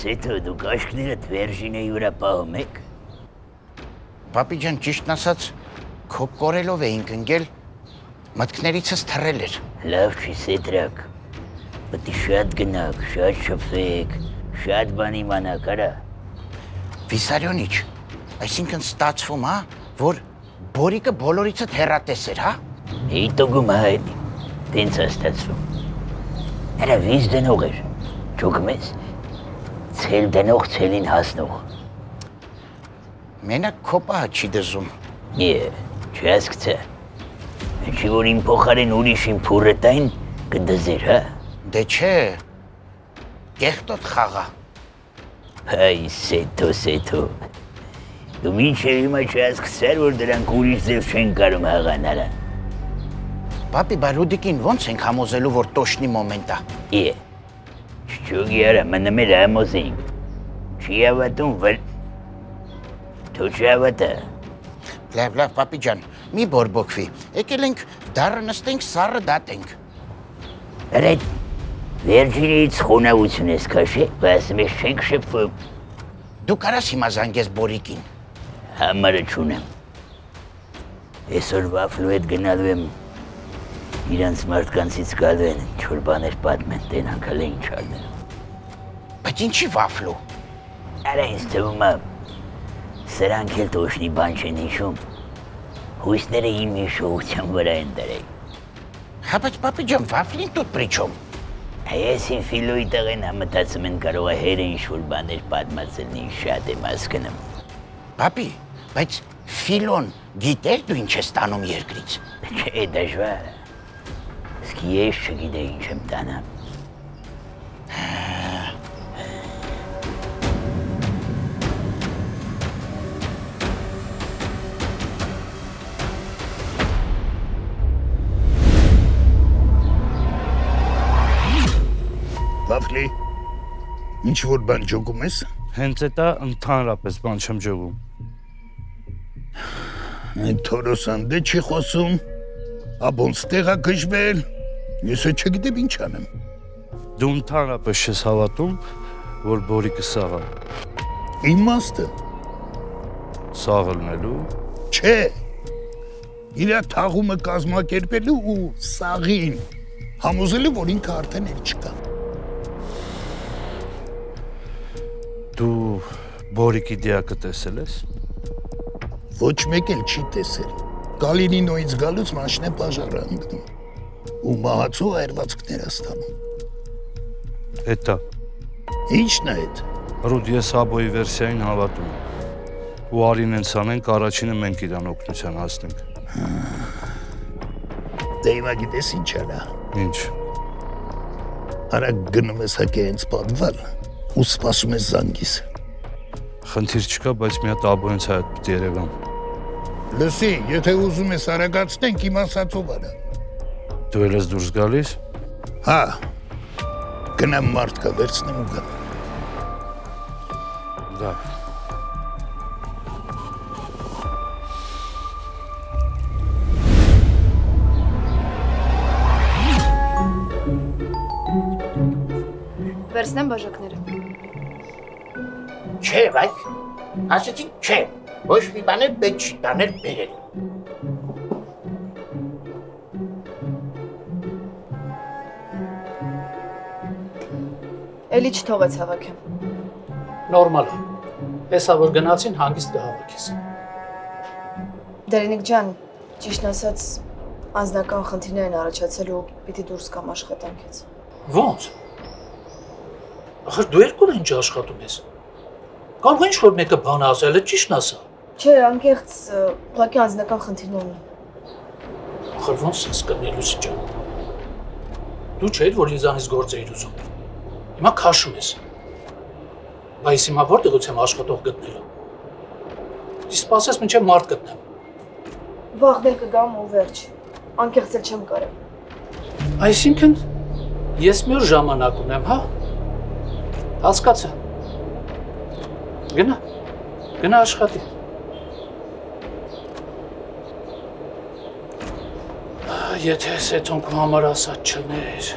Սեթո դուք աշկներդ վերջինեի վրա պահում եք։ Պապի ջան, ճիշտն ասած, քո կորելով էինք ընկել, մտքներիցս թռել էր։ Լավ չի Սեդրակ, պետք է շատ գնաք, շատ շփվեք, շատ բան իմանաք, արա։ Վիսարյոնիչ, այսինքն ստացվում, հա, որ Բորիկը բոլորիցդ հեռատես էր, հա։ Հիտոգում հայտնի, տենց է ստացվում։ Արա վիզ դնող էր, ճուկում ես։ Ցել դնող ցելին հասնող։ Մենակ քո պահը չի դժում։ Չհասկացա։ Ինչի որ իմ փոխարեն ուրիշին փուրը տային կդզեր, հա։ Դե չէ։ Կեղտոտ խաղա։ Հայ Սեթո։ Դու մինչև հիմա չհասկացար, որ դրանք ուրիշ ձև չեն կարող հաղանալ։ Պապի, բա Ռուդիկին ո՞նց ենք համոզելու, որ տոշնի մոմենտ է։ Չուգի արա, մնա մեր համոզենք։ Չի ավատում, վր… Դու չավատա։ Լավ, պապի ջան, մի բորբոքվի, եկել ենք դառը նստենք, սառը դատենք։ Արա, վերջինից խոնավություն ես քաշել, բայց մենք չենք շփվում։ Դու կարաս հիմա զանգես Բորիկին։ Համարը չունեմ։ Այսօր վաֆլու հետ գնալու եմ իրանց մարդկանցից գալու են, ինչ-որ բաներ պատմեն, տենանք հələ ինչ ալնելու։ Բայց ինչի վաֆլու։ Արա ինձ թվում է, սրանք էլ տոշնի բան չեն հիշում, հույսները իմ հիշողության վրա են դրել։ Հա, բայց պապի ջան, վաֆլին տուտ պրի չոմ։ Այս իմ Ֆիլոյի տղեն համտացում են կարող է հերը ինչ-որ բաներ պատմացել, ինչ շատ եմ հասկանում։ Պապի, բայց Ֆիլոն գիտեր դու ինչ ես տանում երկրից։ Չէ, դժվար է։ Իսկ ես չգիտեի ինչ եմ տանեմ։ Վաֆլի, ինչ-որ բան ջոգում ես։ Հենց էտա ընդհանրապես բան չեմ ջոգում։ Այդ Թորոսան դե չի խոսում, աբոնց տեղա գժվել, ես չգիտեմ ինչ անեմ։ Դու ընդհանրապես չես հավատում, որ Բորիկը սաղ է։ Իմաստը։ Սաղ ելնելու։ Չէ, իրա թաղումը կազմակերպելու ու սաղին, համոզելու, որ ինքը արդեն էլ չկա։ Դու Բորիկի դիակը տեսել ես։ Ոչ մեկ էլ չի տեսել։ Գալինինոյից գալուց մաշնե բաժարը ընկնում ու մահացու այրվածքներ ստանում։ Էտա։ Ինչն է այդ։ Ռուդ, ես Աբոյի վերսիային հավատում եմ։ Ու արին ենք անենք, առաջինը մենք իրան օգնության հասնենք։ Դե հիմա գիտես ինչ արա։ Ինչ։ Արագ գնում ես հակե հենց պատվալ ու սպասում ես զանգիս։ Խնդիր չկա, բայց մի հատ Աբոյից հայտ պիտի երևամ։ Լսի, եթե ուզում ես արագացնենք, իմ ասածով արա։ Դու էլ ես դուրս գալիս։ Հա, գնամ մարդկա վերցնեմ ու գամ։ Լավ։ Վերցնեմ բաժակները։ Չէ, բայց, ասեցինք չէ, ոչ մի բան էլ պետք չի տանել բերել։ Էլի չթողեց հավաքեմ։ Նորմալ է, եսա որ գնացին հանգիստ կհավաքես։ Դերինիկ ջան, ճիշտն ասած, անձնական խնդիրներ են առաջացել ու պիտի դուրս կամ աշխատանքից։ Ոնց։ Ախր դու երկու ինչ աշխատում ես։ Կարող ինչ որ մեկը բան ասել է, ճիշտն ասա։ Չէ, անկեղծ, ուղղակի անձնական խնդիրներ ունեմ։ Ախր ոնց ես կմնի Լուսի ջան։ Դու չէիր, որ ինձանից գործ էիր ուզում։ Հիմա քաշում ես։ Բայց հիմա որտեղից եմ աշխատող գտնելու։ Դի սպասես մինչև մարդ գտնեմ։ Վաղ կգամ ու վերջ։ Անկեղծ էլ չեմ կարող։ Այսինքն ես մի օր ժամանակ ունեմ, հա։ Հասկացա։ Գնա աշխատի։ Եթե Սեթոն քո համար ասած չներ։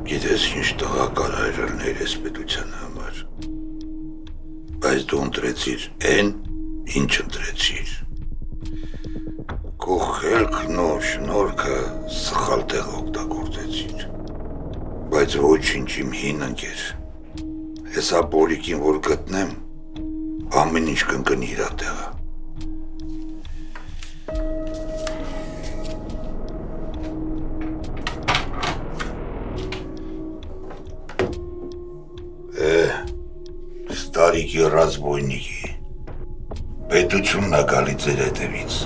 Գիտես ինչ տղա կարա ելներ ես պետության համար, բայց դու ընտրեցիր են, ինչ ընտրեցիր, քո խելքն ու շնորհքը սխալ տեղ օգտագործեցիր, բայց ոչինչ իմ հին ընկեր, հեսա բորիկին որ գտնեմ, ամեն ինչ կընկնի իրա տեղը։ Տարիքի ռազմոյնիկի, պետությունն է գալի ձեր հետևից։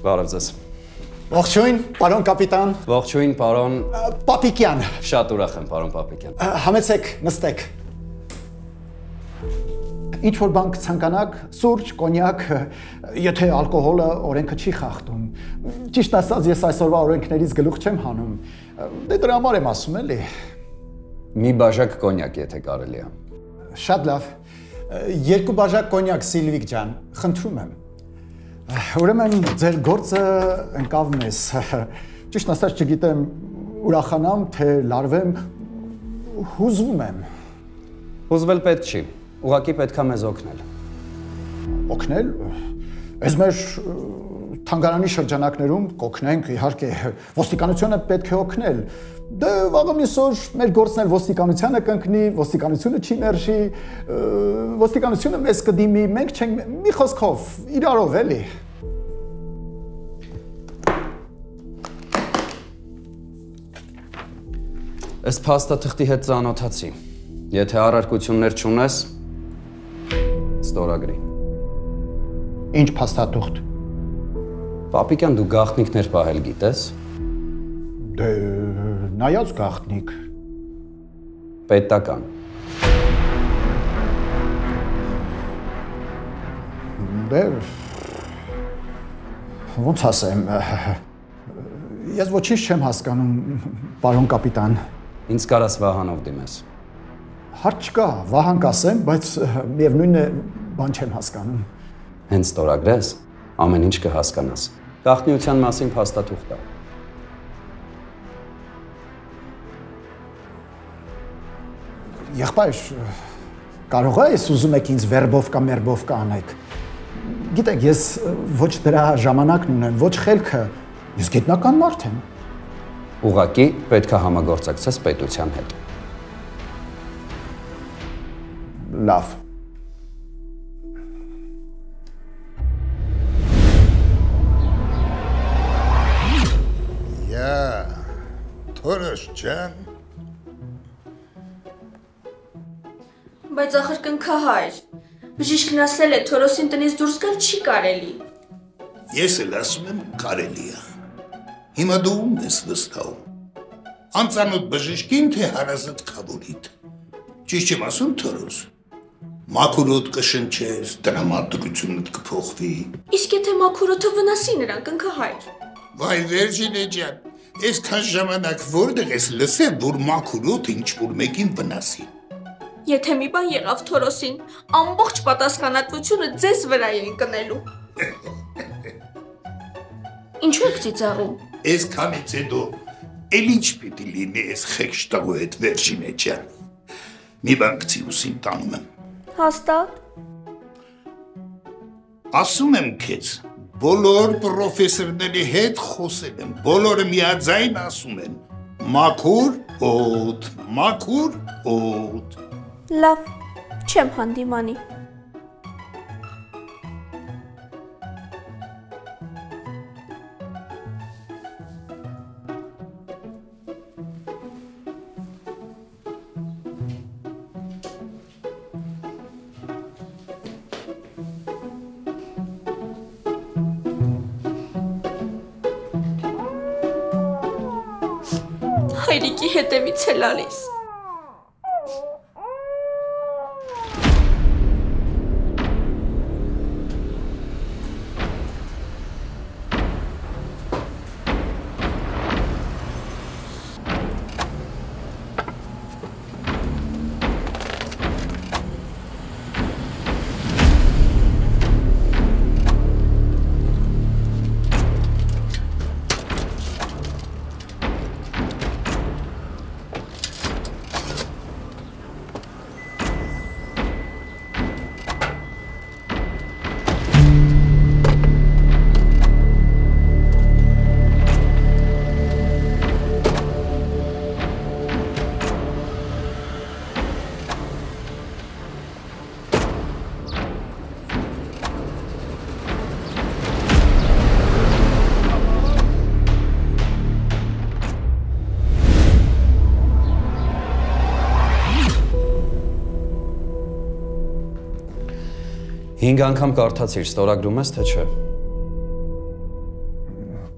Բարև ձեզ։ Ողջույն, պարոն կապիտան։ Ողջույն, պարոն Պապիկյան։ Շատ ուրախ եմ, պարոն Պապիկյան։ Համեցեք, նստեք։ Ինչ որ բան կցանկանաք, սուրճ, կոնյակ, եթե ալկոհոլը օրենքը չի խախտում։ Ճիշտ ասած, ես այսօրվա օրենքներից գլուխ չեմ հանում։ Դե դրա համար եմ ասում, էլի։ Մի բաժակ կոնյակ, եթե կարելի է։ Շատ լավ։ 2 բաժակ կոնյակ, Սիլվիկ ջան, խնդրում եմ։ Ուրեմն ձեր գործը ընկավ մեզ։ Ճիշտ ասած չգիտեմ ուրախանամ, թե լարվեմ, հուզվում եմ։ Հուզվել պետք չի, ուղղակի պետք է մեզ օգնել։ Օգնել։ Այս մեր թանգարանի շրջանակներում կօգնենք, իհարկե, ոստիկանությունը պետք է օգնել։ Դե վաղը միսօր մեր գործն էլ ոստիկանությանը կընկնի, ոստիկանությունը չի մերժի, ոստիկանությունը մեզ կդիմի, մենք չենք, մի խոսքով, իրարով էլի։ Ըստ փաստաթղթի հետ ծանոթացի։ Եթե առարկություններ չունես, ստորագրի։ Ինչ փաստաթուղթ։ Պապիկյան, դու գաղտնիքներ պահել գիտես։ Դե նայած գաղտնիք։ Պետական։ Դե ոնց ասեմ, ես ոչինչ չեմ հասկանում, պարոն կապիտան։ Ինձ կարաս Վահանով դիմես։ Հարց չկա, Վահան կասեմ, բայց միևնույնն է, բան չեմ հասկանում։ Հենց ստորագրես, ամեն ինչ կհասկանաս։ Գաղտնիության մասին փաստաթուղթ է։ Եղբայր, կարող է ես ուզում եք ինձ վերբով կամ մերբով կանեք։ Գիտեք, ես ոչ դրա ժամանակն ունեմ, ոչ խելքը, ես գիտնական մարդ եմ։ Ուղղակի պետք է համագործակցես պետության հետ։ Լավ։ Յա, Թորոշ ջան, Բայց ախր կնքահայր, բժիշկն ասել է Թորոսին տնից դուրս գալ չի կարելի։ Ես էլ ասում եմ կարելի է։ Հիմա դու ում ես վստահում։ Անծանոթ բժշկին թե հարազատ քավորիդ։ Ճիշտ եմ ասում Թորոս։ Մաքուրոտ կշնչես, տրամադրությունդ կփոխվի։ Իսկ եթե մաքուրոթը վնասի նրան կնքահայր։ Վայ Վերջինե ջան, այսքան ժամանակ որտեղ ես լսել, որ մաքուրոթը ինչ-որ մեկին վնասի։ Եթե մի բան եղավ Թորոսին, ամբողջ պատասխանատվությունը ձեզ վրա են կնելու։ Ինչու եք ծիծաղում։ Այսքանից հետո էլ ինչ պիտի լինի այս խեղճտաղու հետ Վերջինե ջան։ Մի բան գցի ուսին տանում եմ։ Հաստատ։ Ասում եմ քեզ, բոլոր պրոֆեսորների հետ խոսել եմ, բոլորը միաձայն ասում են, մաքուր օդ, մաքուր օդ։ Լավ, չեմ հանդիմանի։ Հայրիկի հետևից է լալիս։ Հինգ անգամ կարդացիր, ստորագրում ես, թե չէ։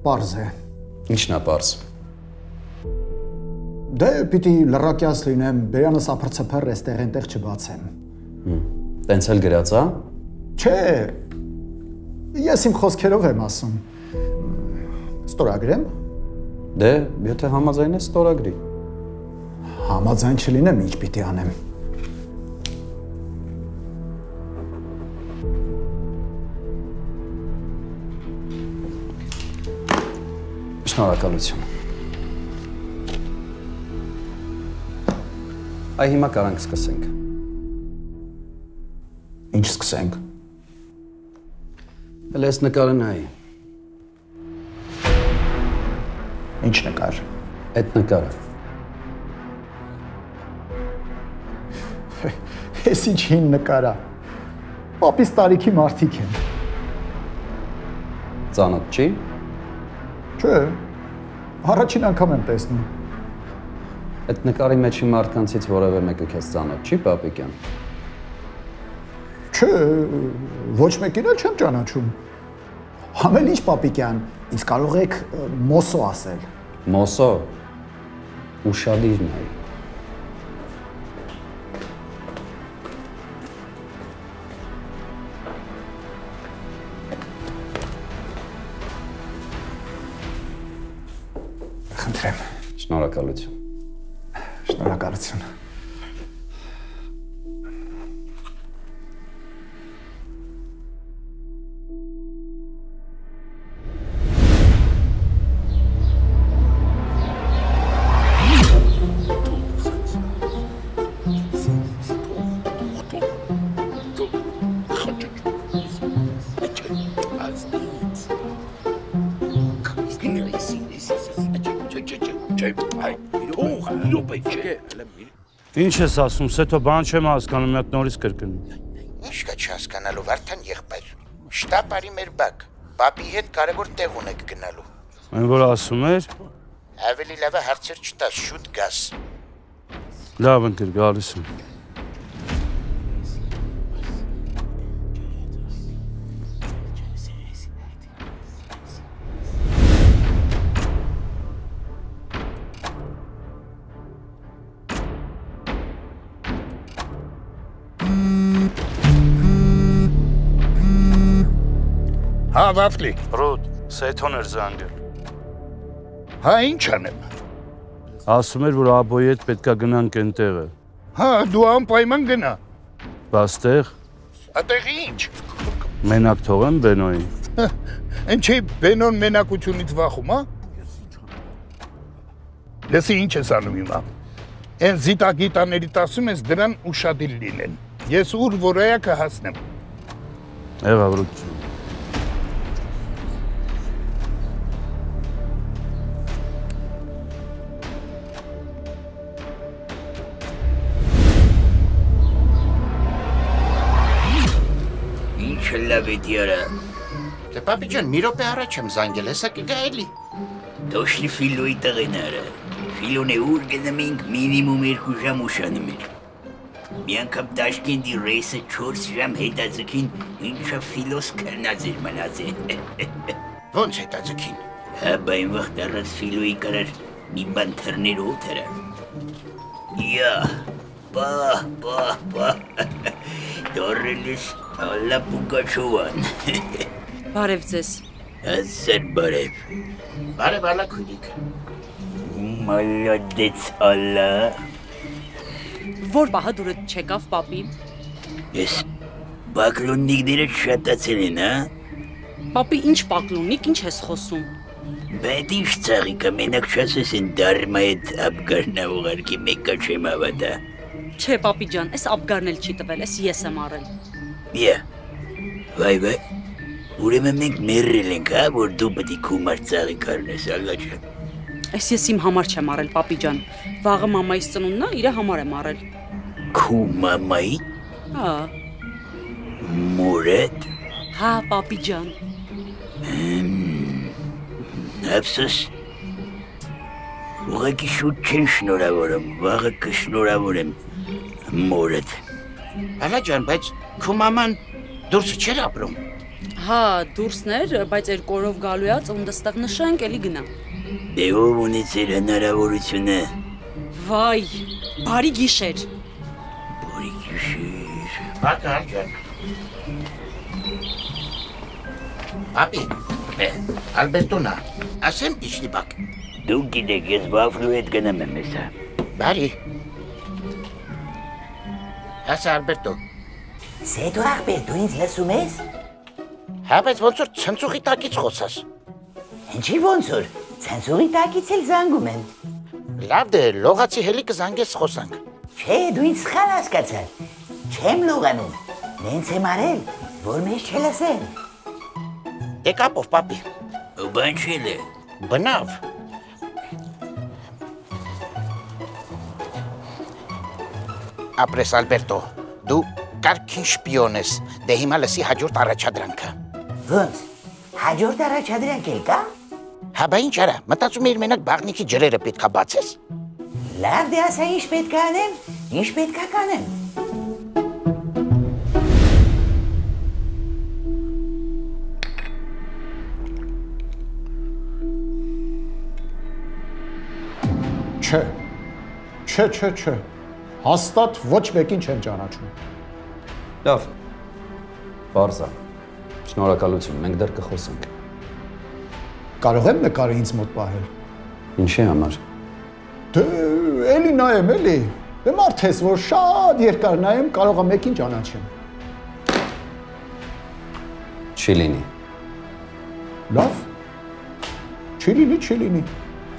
Պարզ է։ Ինչն է պարզ։ Դե պիտի լրակյաց լինեմ, բերանս ապրծփար էստեղ այնտեղ չբացեմ։ Տենց էլ գրած, հա։ Չէ։ Ես իմ խոսքերով եմ ասում։ Ստորագրեմ։ Դե, եթե համաձայն ես, ստորագրի։ Համաձայն չլինեմ, ինչ պիտի անեմ։ Շնորհակալություն։ Այ հիմա կարանք սկսենք։ Ինչ սկսենք։ Էլ ես նկարը նայի։ Ինչ նկար։ Այդ նկարը։ Ես ինչ հին նկարա։ Պապիս տարիքի մարդիկ են։ Ծանոթ չի։ Չէ, առաջին անգամ եմ տեսնում։ Այդ նկարի մեջի մարդկանցից որևէ մեկը քեզ ծանոթ չի, պապիկյան։ Չէ, ոչ մեկին էլ չեմ ճանաչում։ Համել ինչ պապիկյան, ինձ կարող եք Մոսո ասել։ Մոսո։ Ուշադիր նայ։ Խնդրեմ։ Շնորհակալություն։ Շնորհակալություն։ Ինչ ես ասում, Սեթո, բան չեմ հասկանում, մի հատ նորից կրկնում։ Ինչ կա չհասկանալու, Վարդան եղբայր։ Շտապ արի մեր բակ, պապի հետ կարևոր տեղ ունեք գնալու։ Այն որ ասում էր։ Ավելի լավ է հարցեր չտաս, շուտ գաս։ Լավ ընկեր, գալիս եմ։ Հա, Վաֆլի։ Ռոդ, Սեյթոն էր զանգել։ Հա, ինչ անեմ։ Ասում էր, որ աբոյի հետ պետքա գնանք այնտեղը։ Հա, դու անպայման գնա։ Բաց տեղ։ Ատեղի ինչ։ Մենակ թողեմ Բենոյին։ Ինչ է Բենոն մենակությունից վախում, հա։ Լսի ինչ ես անում հիմա։ Այն զիտագիտաներիդ ասում ես դրան ուշադիր լինեն։ Ես ուր որայա կհասնեմ։ Եղա վրուտ։ Ինչ լավ է դիարա։ Դե պապի ջան, մի րոպե առաջ եմ զանգել, հեսա կգա էլի։ Դոշնի Ֆիլոյի տղեները։ Ֆիլոն է ուր գնում ենք մինիմում 2 ժամ ուշանում էր։ Մի անգամ Տաշկենտի ռեյսը 4 ժամ հետաձգին, ինչը Ֆիլոս կրնած էր մնաց է։ Ոնց հետաձգին։ Հա, բա այն վաղ դարած Ֆիլոյի կարար մի բան թռներ օթերը։ Յա, պա, դորելիս Ալլա Պուկաչովան։ Բարև ձեզ։ Ասեր բարև։ Բարև ալա քույրիկ։ Մալադեց Ալլա։ Որ պահը դուրդ չեկավ, պապի։ Ես բակլոննիկները շատացել են, հա։ Պապի, ինչ պակլոննիկ, ինչ ես խոսում։ Բայց ինչ ծաղիկը մենակ չասես են դարմա հետ աբգարնա ուղարկի մեկա չեմ ավատա։ Չէ, պապի ջան, այս աբգարն էլ չի տվել, ես եմ արել։ Յա, վայ, ուրեմն մենք մերրել ենք, հա, որ դու պետք է քու ծաղիկ առնես, Ալլա ջան։ Այս ես իմ համար չեմ արել, պապի ջան։ Վաղը մամայիս ծնունդն է, իր համար եմ արել։ Քու մամայի։ Հա։ Մորդ։ Հա, պապի ջան։ Ափսոս։ Ուղղակի շուտ չեն շնորհավորում, վաղը կշնորհավորեմ մորդ։ Ալա ջան, բայց քո մաման դուրս չէր ապրում։ Հա, դուրսն էր, բայց 2 օրով գալու է, ծնունդստեղ նշենք, էլի գնա։ Դե ով ունեցեր հնարավորությունը։ Վայ, բարի գիշեր։ Բարի գիշեր։ Բակար ջան։ Պապի, Ալբերտոնա, ասեմ իջնի բակ։ Դու գիտեք, ես Վաֆլու հետ գնամ եմ հեսա։ Բարի։ Հասա Ալբերտո։ Սեյթո աղբեր, դու ինձ լսում ես։ Հա, բայց ոնց որ ցնցուղի տակից խոսաս։ Ինչի ոնց որ, ցնցուղի տակից էլ զանգում են։ Լավ դե, լողացի հելի կզանգես խոսանք։ Չէ, դու ինձ սխալ հասկացար։ Չեմ լողանում, նենց եմ արել, որ մեզ չլսեն։ Դե կապով, պապի։ Ու բան չել է։ Բնավ։ Ապրես Ալբերտո, դու կարգին շպիոն ես, դե հիմա լսի հաջորդ առաջադրանքը։ Ոնց, հաջորդ առաջադրանք էլ կա։ Հա, բա ինչ արա, մտածում էիր մենակ բաղնիքի ջրերը պետքա բացես։ Լավ դե ասա ինչ պետքա անեմ, ինչ պետքա կանեմ։ Չէ, հաստատ ոչ մեկին չեմ ճանաչում։ Լավ, պարզ է, շնորհակալություն, մենք դեռ կխոսենք։ Կարող եմ նկարը ինձ մոտ պահել։ Ինչի համար։ Դե, էլի նայեմ, էլի։ Դե մարդ ես, որ շատ երկար նայեմ, կարող եմ մեկին ճանաչեմ։ Չի լինի։ Լավ։ Չի լինի։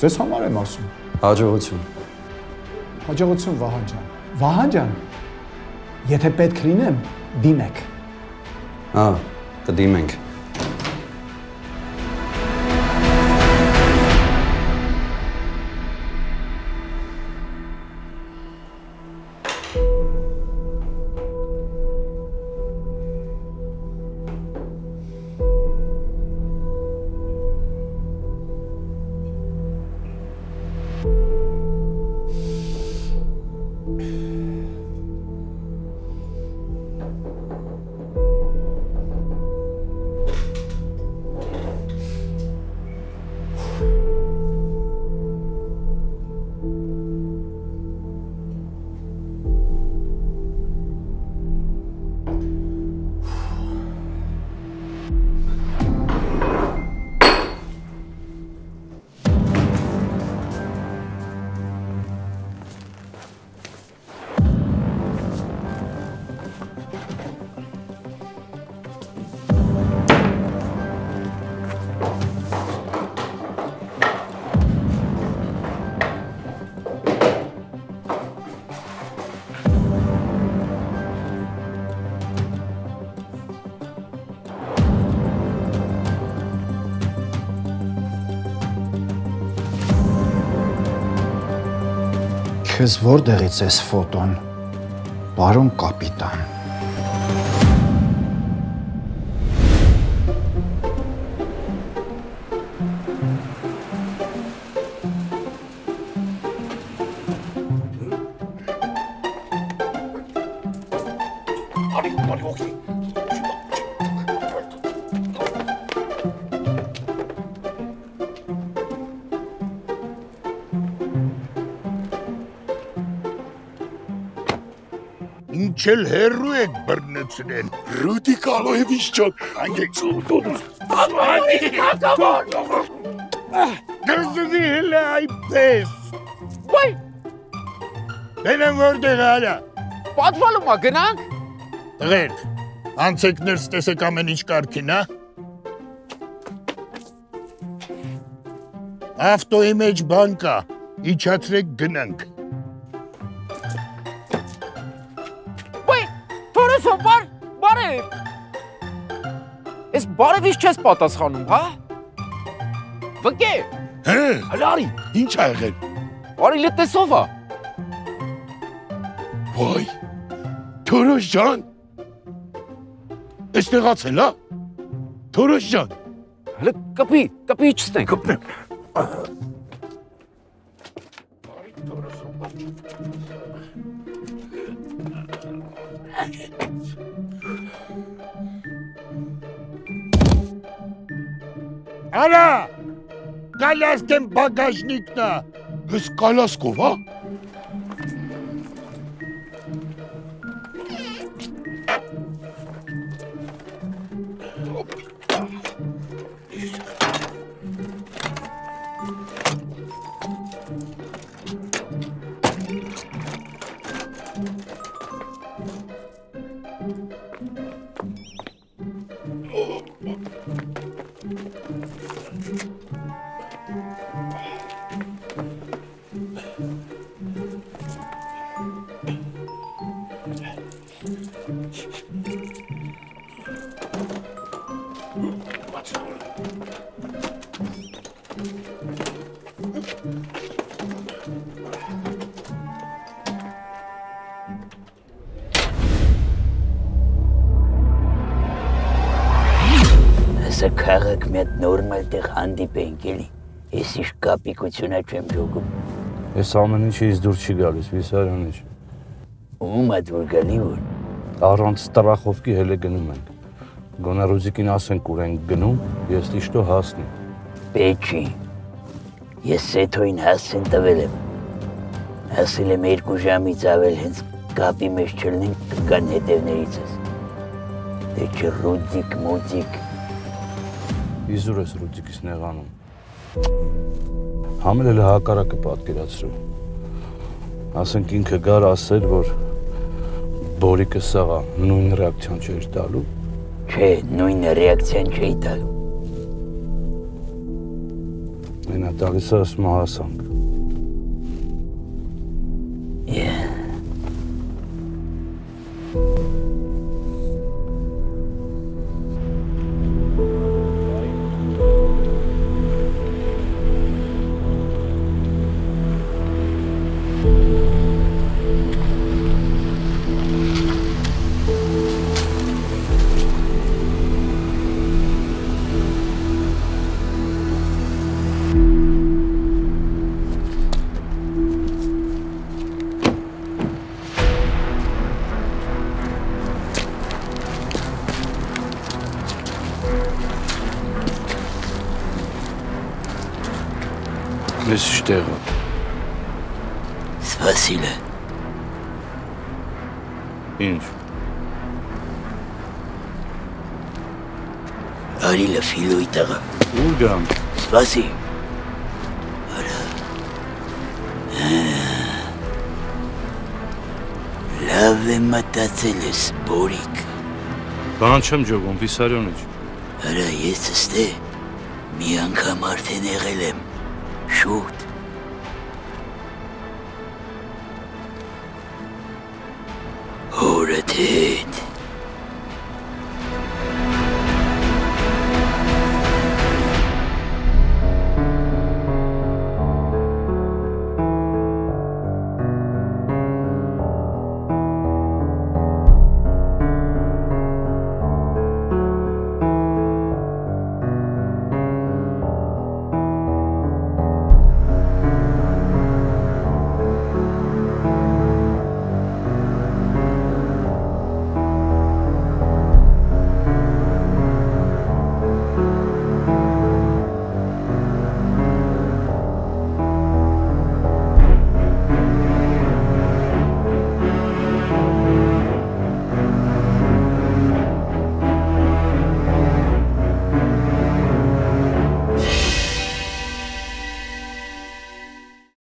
Ձեզ համար եմ ասում։ Հաջողություն։ Հաջողություն Վահան ջան։ Վահան ջան, եթե պետք լինեմ, դիմեք։ Հա, կդիմենք։ Քեզ որտեղից էս ֆոտոն, պարոն կապիտան։ Ինչել հերու եք բռնեցրել։ Ռուդի Կալոևիչ ջան, դրսդի հելը այպես։ Ոյ, Բենեմ որտեղ արա։ պատվալում ա գնանք։ Տղեր, անցեք ներս տեսեք ամեն ինչ կարգին, հա։ Ավտոյի մեջ բան կա, իջացրեք գնանք։ Բարև։ Ես բարևից չես պատասխանում, հա։ Վկե։ Հե, հլարի։ Ինչ ա եղել։ Արի լտեսով ա։ Ոյ, Թորոշ ջան։ Էստեղացել, հա։ Թորոշ ջան։ Հələ կպի իջստենք։ Կպնեմ։ Արա, կալասկեմ բագաժնիկնա, հս կալասկով, հա։ Հեսա քաղաք մի հատ նորմալ տեղ հանդիպենք էլի, ես իշ կապիկությունա չեմ ժողում։ Ես ամեն ինչից դուր չի գալիս, Վիսարյանի ջան։ Ում ատ որ գալի որ։ Առանց տրախովկի հել է գնում ենք։ Գոնե Ռուզիկին ասենք ուր ենք գնում, ես դիշտո հասնի։ Պեչի, ես Սեթոյին հասցեն տվել եմ։ Ասել եմ 2 ժամից ավել հենց կապի մեջ չլնենք կգան հետևներից ես։ Դե չէ Ռուդիկ, մուդիկ։ Իզուր ես Ռուդիկից նեղանում։ Համել էլ հակառակը պատկերացրու։ Ասենք ինքը գար ասել, որ Բորիկը սաղա նույն ռեակցիան չէր տալու։ Չէ, նույն ռեակցիան չէի տալու։ Մենա տալիս ասում հասանք։ Ես իշտեղը։ Սպասիլը։ Ինչ։ Արիլը ֆիլոյի տղա։ Ուր գամ։ Սպասի։ Արա։ Լավ է մտածել ես, Բորիկ։ Բան չեմ ջողում, Վիսարյանի ջան։ Արա ես ստե մի անգամ արդեն եղել եմ, շուտ,